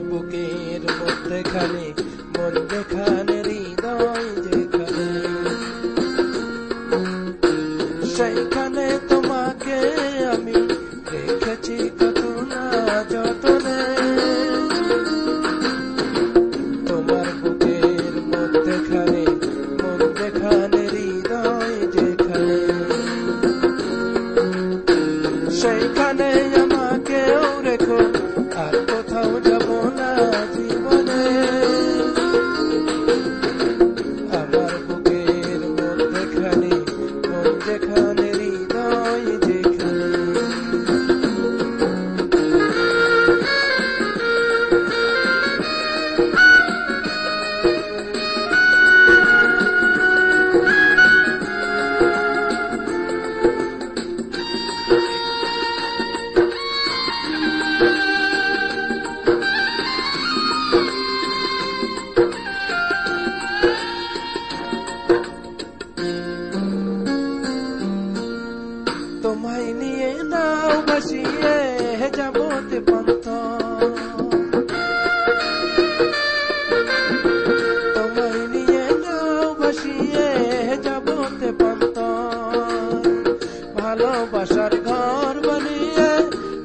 বুকের মধ্যেখানে মন যেখানে হৃদয় যেখানে, সেইখানে তোমাকে আমি রেখেছি কত না যতনে। তোমার বুকের মধ্যেখানে মন যেখানে হৃদয় যেখানে, সেইখানে আমাকেও রেখো, আর কোথাও যাব না জীবনে। আমার বুকের মধ্যেখানে মন যেখানে হৃদয় যেখানে। তোমায় নিয়ে নাও ভাসিয়ে যাবো দিগন্ত, তোমায় নিয়ে নাও ভাসিয়ে যাবো দিগন্ত। ভালোবাসার ঘর বানিয়ে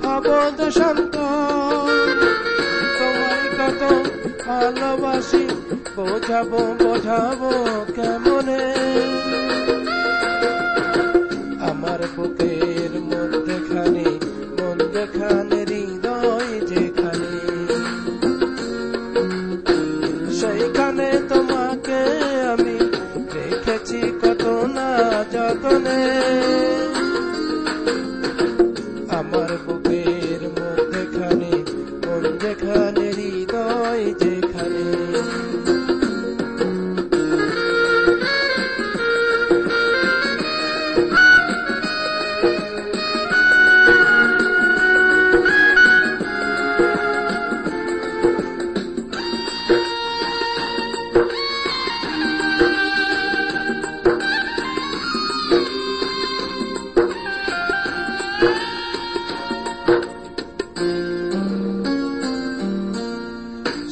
হব শান্ত, তোমায় কত ভালোবাসি বোঝাবো বোঝাবো কেমনে। আমার বুকের মধ্যেখানে মন যেখানে হৃদয় যেখানে, সেইখানে তোমাকে আমি রেখেছি কত না যতনে। আমার বুকের মধ্যেখানে মন যেখানে হৃদয় যেখানে।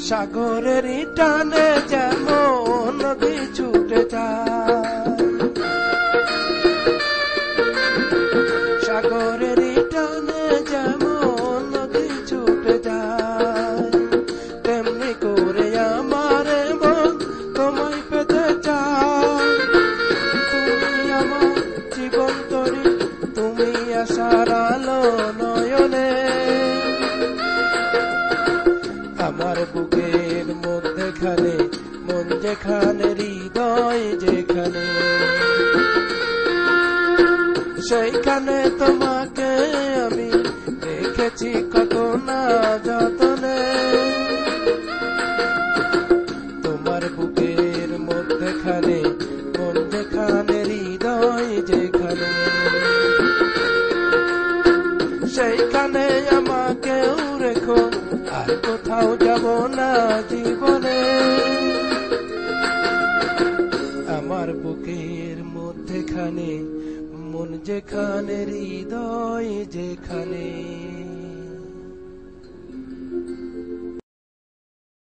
সাগরের টানে যেমন নদী ছুটে যায়, সাগরের টানে যেমন নদী ছুটে যায়, তেমনি করে আমার মন তোমায় পেতে চায়। তুমি আমার জীবন তরি, তুমি আশার আলো নয়নে। আমার বুকের মধ্যেখানে মন যেখানে হৃদয় যেখানে, সেইখানে তোমাকে আমি রেখেছি কত না যতনে। তোমার বুকের মধ্যেখানে মন যেখানে হৃদয় যেখানে, সেইখানে আমাকেও রেখো, আর কোথাও যাব না জীবনে। আমার বুকের মধ্যেখানে মন যেখানে হৃদয় যেখানে।